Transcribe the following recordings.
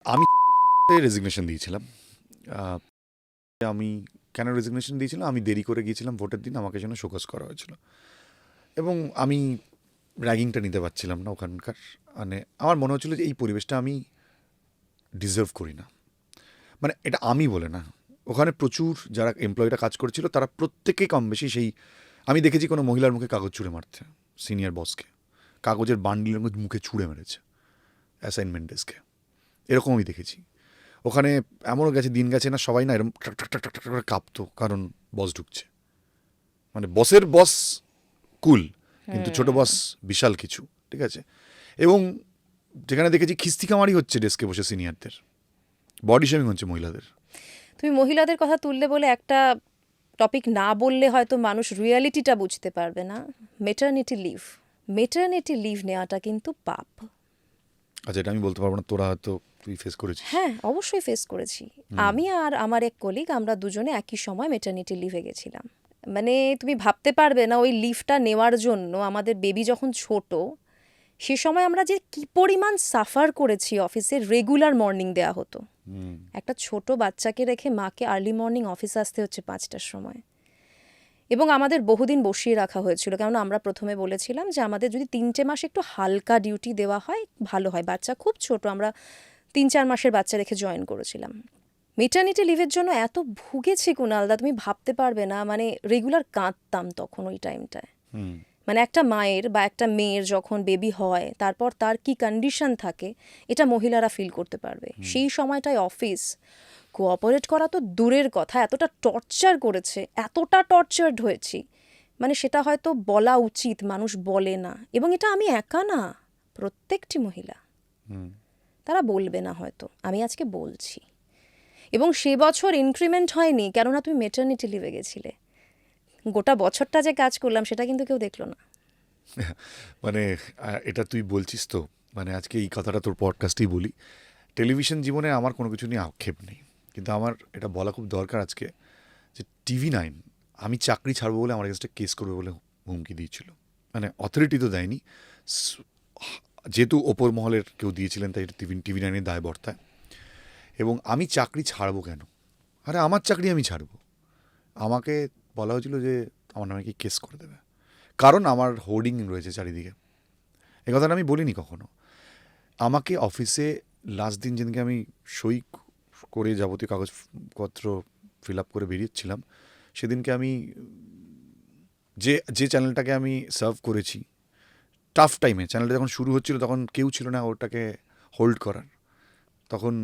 আমি রেজিগনেশন দিয়েছিলাম। আহ, আমি কেন রেজিগনেশন দিয়েছিলাম, আমি দেরি করে গিয়েছিলাম ভোটের দিন, আমাকে যেন শোকজ করা হয়েছিল। এবং আমি র্যাগিংটা নিতে পারছিলাম না ওখানকার। মানে আমার মনে হচ্ছিল যে এই পরিবেশটা আমি ডিজার্ভ করি না। মানে এটা আমি বলে না, ওখানে প্রচুর যারা এমপ্লয়িরা কাজ করছিল তারা প্রত্যেকেই কম বেশি সেই, আমি দেখেছি কোনো মহিলার মুখে কাগজ ছুঁড়ে মারতে, সিনিয়র বসকে কাগজের বান্ডিলের মুখে ছুঁড়ে মেরেছে অ্যাসাইনমেন্ট ডেস্কে, এরকম আমি দেখেছি। ওখানে এমনও গেছে, দিন গেছে না, সবাই না এরকম টাক টাক টাক টাক টাক করে কাঁপতো, কারণ বস ঢুকছে। মানে বসের বস কুল, কিন্তু ছোট বস বিশাল কিছু, ঠিক আছে। এবং যেখানে দেখেছি খিস্তিকামারি হচ্ছে ডেস্কে বসে সিনিয়রদের, বডি শেমিং হচ্ছে মহিলাদের। তুমি মহিলাদের কথা তুললে বলে একটা টপিক না বললে হয়তো মানুষ রিয়ালিটিটা বুঝতে পারবে না। মেটারনিটি লিভ নেওয়াটা কিন্তু পাপ। আচ্ছা, এটা আমি বলতে পারবো না, তোরা হয়তো তুই ফেস করেছিস। হ্যাঁ, অবশ্যই ফেস করেছি। আমি আর আমার এক কলিগ, আমরা দুজনে একই সময় মেটারনিটি লিভে গেছিলাম। মানে তুমি ভাবতে পারবে না, ওই লিভটা নেওয়ার জন্য আমাদের বেবি যখন ছোট, সে সময় আমরা যে কি পরিমাণ সাফার করেছি। অফিসে রেগুলার মর্নিং দেয়া হতো। একটা ছোট বাচ্চাকে রেখে মাকে আর্লি মর্নিং অফিস আসতে হচ্ছে 5টার সময়। এবং আমাদের বহুদিন বসিয়ে রাখা হয়েছিল, কারণ আমরা প্রথমে বলেছিলাম যে আমাদের যদি 3টে মাস একটু হালকা ডিউটি দেওয়া হয় ভালো হয়। বাচ্চা খুব ছোট, আমরা 3-4 মাসের বাচ্চা রেখে জয়েন করেছিলাম। মেটার্নিটি লিভের জন্য এত ভুগেছি কুণালদা, তুমি ভাবতে পারবে না। মানে রেগুলার কাঁদতাম তখন ওই টাইমটায়। মানে একটা মায়ের বা একটা মেয়ের যখন বেবি হয়, তারপর তার কি কন্ডিশন থাকে, এটা মহিলারা ফিল করতে পারবে। সেই সময়টায় অফিস কোঅপারেট করা তো দূরের কথা, এতটা টর্চার করেছে, এতটা টর্চার্ড হয়েছি, মানে সেটা হয়তো বলা উচিত, মানুষ বলে না। এবং এটা আমি একা না, প্রত্যেকটি মহিলা, তারা বলবে না হয়তো, আমি আজকে বলছি। এবং সে বছর ইনক্রিমেন্ট হয়নি, কেননা তুমি মেটার্নিটি লিভে গেছিলে। গোটা বছরটা যে কাজ করলাম সেটা কিন্তু কেউ দেখলো না। মানে এটা তুই বলছিস তো, মানে আজকে এই কথাটা তোর পডকাস্টেই বলি। টেলিভিশন জীবনে আমার কোনো কিছু নিয়ে আক্ষেপ নেই, কিন্তু আমার এটা বলা খুব দরকার আজকে, যে TV9 আমি চাকরি ছাড়বো বলে আমার কাছে কেস করবে বলে হুমকি দিয়েছিল। মানে অথরিটি তো দেয়নি, যেহেতু ওপর মহলের কেউ দিয়েছিলেন, তাই TV9-এর দায়বর্তায়। এবং আমি চাকরি ছাড়বো কেন? আরে আমার চাকরি আমি ছাড়বো। আমাকে বলা হয়েছিল যে আমার নামে কি কেস করে দেবে, কারণ আমার হোর্ডিং রয়েছে চারিদিকে। এ কথাটা আমি বলিনি কখনো। আমাকে অফিসে লাস্ট দিন যেদিনকে আমি সই করে যাবতীয় কাগজপত্র ফিল আপ করে বেরিয়েছিলাম, সেদিনকে আমি যে যে চ্যানেলটাকে আমি সার্ভ করেছি টাফ টাইমে, চ্যানেলটা যখন শুরু হচ্ছিল তখন কেউ ছিল না ওটাকে হোল্ড করার, তখন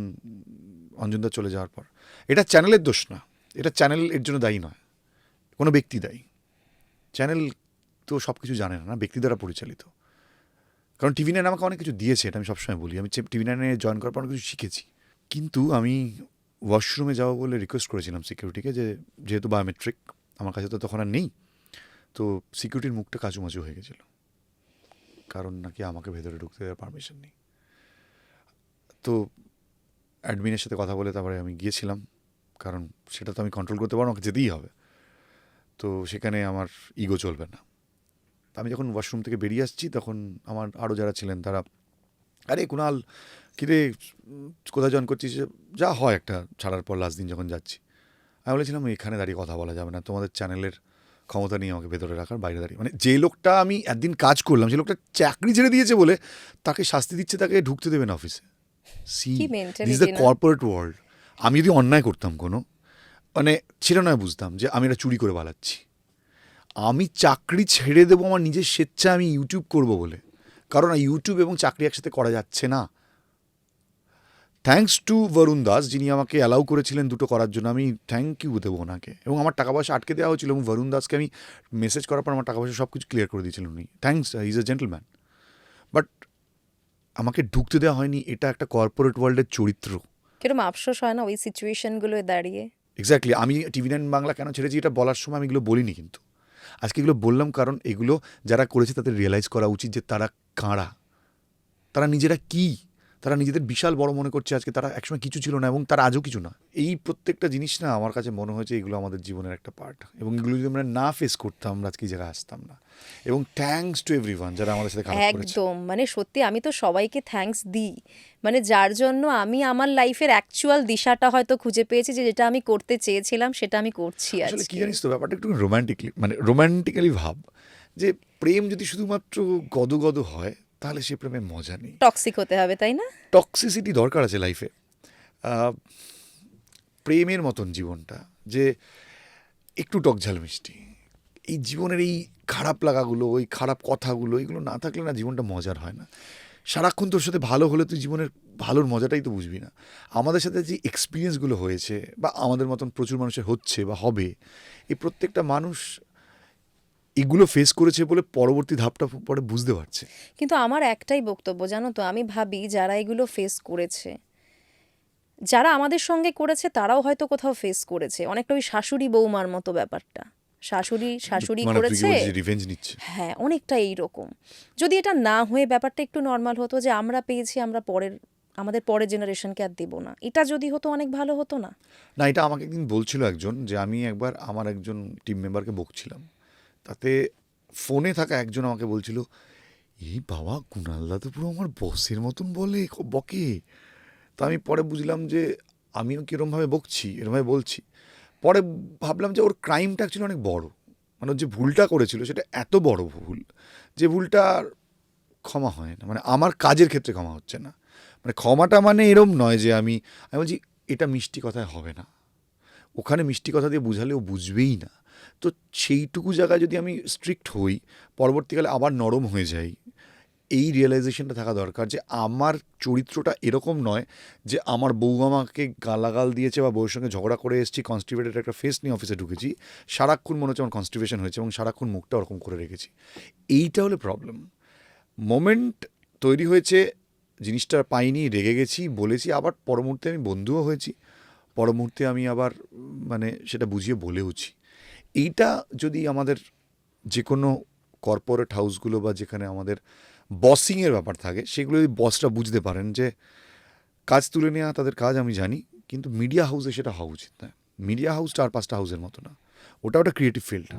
অঞ্জনদা চলে যাওয়ার পর। এটা চ্যানেলের দোষ না, এটা চ্যানেল এর জন্য দায়ী নয়, কোনো ব্যক্তি দায়ী। চ্যানেল তো সব কিছু জানে না, ব্যক্তি দ্বারা পরিচালিত। কারণ TV9 আমাকে অনেক কিছু দিয়েছে, এটা আমি সবসময় বলি। আমি TV9-এ জয়েন করার পর অনেক কিছু শিখেছি। কিন্তু আমি ওয়াশরুমে যাবো বলে রিকোয়েস্ট করেছিলাম সিকিউরিটিকে, যে যেহেতু বায়োমেট্রিক আমার কাছে তো তখন আর নেই, তো সিকিউরিটির মুখটা কাচুমাচু হয়ে গেছিলো, কারণ নাকি আমাকে ভেতরে ঢুকতে দেওয়ার পারমিশন নেই। তো অ্যাডমিনের সাথে কথা বলে তারপরে আমি গিয়েছিলাম, কারণ সেটা তো আমি কন্ট্রোল করতে পারবো, আমাকে যেতেই হবে। তো সেখানে আমার ইগো চলবে না। আমি যখন ওয়াশরুম থেকে বেরিয়ে আসছি, তখন আমার আরও যারা ছিলেন তারা, আরে কুণাল কিরে কোথায় জয়েন করছিস, যা হয় একটা ছাড়ার পর লাস্ট দিন যখন যাচ্ছি। আমি বলেছিলাম এখানে দাঁড়িয়ে কথা বলা যাবে না, তোমাদের চ্যানেলের ক্ষমতা নিয়ে আমাকে ভেতরে রাখার, বাইরে দাঁড়িয়ে। মানে যে লোকটা আমি একদিন কাজ করলাম, সেই লোকটা চাকরি ছেড়ে দিয়েছে বলে তাকে শাস্তি দিচ্ছে, তাকে ঢুকতে দেবে না অফিসে। সি, কি দিস ইজ দ্য মেন্টালিটি না! Corporate world. আমি যদি অন্যায় করতাম কোনো, মানে ছিল না, বুঝতাম যে আমি এটা চুরি করে পালাচ্ছি। আমি চাকরি ছেড়ে দেবো আমার নিজের স্বেচ্ছা, আমি ইউটিউব করব বলে, কারণ ইউটিউব এবং চাকরি একসাথে করা যাচ্ছে না। থ্যাঙ্কস টু বরুণ দাস, যিনি আমাকে অ্যালাউ করেছিলেন দুটো করার জন্য, আমি থ্যাংক ইউ দেবো ওনাকে। এবং আমার টাকা পয়সা আটকে দেওয়া হয়েছিল, এবং বরুণ দাসকে আমি মেসেজ করার পর আমার টাকা পয়সা সব কিছু ক্লিয়ার করে দিয়েছিলেন উনি। Thanks, is a gentleman. But আমাকে ঢুকতে দেওয়া হয়নি, এটা একটা কর্পোরেট ওয়ার্ল্ডের চরিত্র। কিরম আফসোস হয় না ওই সিচুয়েশনগুলোয় দাঁড়িয়ে। এক্স্যাক্টলি। আমি TV9 বাংলা কেন ছেড়েছি এটা বলার সময় আমি এগুলো বলিনি, কিন্তু আজকে এগুলো বললাম, কারণ এগুলো যারা করেছে তাদের রিয়েলাইজ করা উচিত যে তারা কারা, তারা নিজেরা কী, তারা নিজেদের বিশাল বড় মনে করছে আজকে, তারা একসময় কিছু ছিল না এবং তারা আজও কিছু না। এই প্রত্যেকটা জিনিস না আমার কাছে মনে হয়েছে এগুলো আমাদের জীবনের একটা পার্ট, এবং এগুলো যদি আমরা না ফেস করতাম আমরা আজকে এই জায়গায় আসতাম না। এবং থ্যাঙ্কস টু এভরিওয়ান যারা আমাদের সাথে খারাপ করেছে। একদম, মানে সত্যি আমি তো সবাইকে থ্যাঙ্কস দিই, মানে যার জন্য আমি আমার লাইফের অ্যাকচুয়াল দিশাটা হয়তো খুঁজে পেয়েছি, যে যেটা আমি করতে চেয়েছিলাম সেটা আমি করছি আসলে কি আজকে। জানিস তো, ব্যাপারটা একটু রোম্যান্টিক্যালি ভাব, যে প্রেম যদি শুধুমাত্র গদগদ হয় তাহলে সে প্রেমে মজা নেই। টক্সিক হতে হবে, তাই না? টক্সিসিটি দরকার আছে লাইফে। প্রেমের মতন জীবনটা যে একটু টক ঝাল মিষ্টি, এই জীবনের এই খারাপ লাগাগুলো, ওই খারাপ কথাগুলো, এগুলো না থাকলে না জীবনটা মজার হয় না। সারাক্ষণ তোর সাথে ভালো হলে তুই জীবনের ভালোর মজাটাই তো বুঝবি না। আমাদের সাথে যে এক্সপিরিয়েন্সগুলো হয়েছে বা আমাদের মতন প্রচুর মানুষের হচ্ছে বা হবে, এই প্রত্যেকটা মানুষ এগুলো ফেস করেছে বলে পরবর্তী ধাপটা পরে বুঝতে পারছে। কিন্তু আমার একটাই বক্তব্য, জানো তো, আমি ভাবি যারা এগুলো ফেস করেছে, যারা আমাদের সঙ্গে করেছে তারাও হয়তো কোথাও ফেস করেছে, অনেকটা ওই শাশুড়ি বৌমার মতো ব্যাপারটা। শাশুড়ি শাশুড়ি মানে তুই কি করেছে, বলছিস রিভেঞ্জ নিচ্ছে? হ্যাঁ অনেকটা এইরকম। যদি এটা না হয়ে ব্যাপারটা একটু নর্মাল হতো, যে আমরা পেয়েছি, আমরা আমাদের পরের জেনারেশনকে আর দেবো না, এটা যদি হতো অনেক ভালো হতো না? না, এটা আমাকে একদিন বলছিল একজন, যে আমি একবার আমার একজন টিম মেম্বারকে বকছিলাম, তাতে ফোনে থাকা একজন আমাকে বলছিল, এই বাবা কুণালদা তো পুরো আমার বসের মতন বলে বকে। তো আমি পরে বুঝলাম যে আমিও কীরমভাবে বকছি, এরমভাবে বলছি। পরে ভাবলাম যে ওর ক্রাইমটা অ্যাকচুয়ালি অনেক বড়, মানে ওর যে ভুলটা করেছিল সেটা এত বড় ভুল যে ভুলটা আর ক্ষমা হয় না। মানে আমার কাজের ক্ষেত্রে ক্ষমা হচ্ছে না, মানে ক্ষমাটা মানে এরম নয় যে আমি বলছি এটা মিষ্টি কথায় হবে না, ওখানে মিষ্টি কথা দিয়ে বুঝালে ও বুঝবেই না। তো সেইটুকু জায়গায় যদি আমি স্ট্রিক্ট হই, পরবর্তীকালে আবার নরম হয়ে যাই, এই রিয়েলাইজেশনটা থাকা দরকার যে আমার চরিত্রটা এরকম নয় যে আমার বউ আমাকে গালাগাল দিয়েছে বা বউয়ের সঙ্গে ঝগড়া করে এসেছি, কনস্টিপেটেড একটা ফেস নিয়ে অফিসে ঢুকেছি, সারাক্ষণ মনে হচ্ছে আমার কনস্টিপেশন হয়েছে এবং সারাক্ষণ মুখটা ওরকম করে রেখেছি। এইটা হলে প্রবলেম। মোমেন্ট তৈরি হয়েছে, জিনিসটা পাইনি, রেগে গেছি, বলেছি, আবার পর মুহূর্তে আমি বন্ধুও হয়েছি, পর মুহূর্তে আমি আবার মানে সেটা বুঝিয়ে বলেওছি। এইটা যদি আমাদের যে কোনো কর্পোরেট হাউসগুলো বা যেখানে আমাদের বসিংয়ের ব্যাপার থাকে, সেগুলো যদি বসরা বুঝতে পারেন যে কাজ তুলে নেওয়া তাদের কাজ আমি জানি, কিন্তু মিডিয়া হাউসে সেটা হওয়া উচিত নয়। মিডিয়া হাউসটা আর 5টা হাউসের মতো না, ওটা ক্রিয়েটিভ ফিল্ড।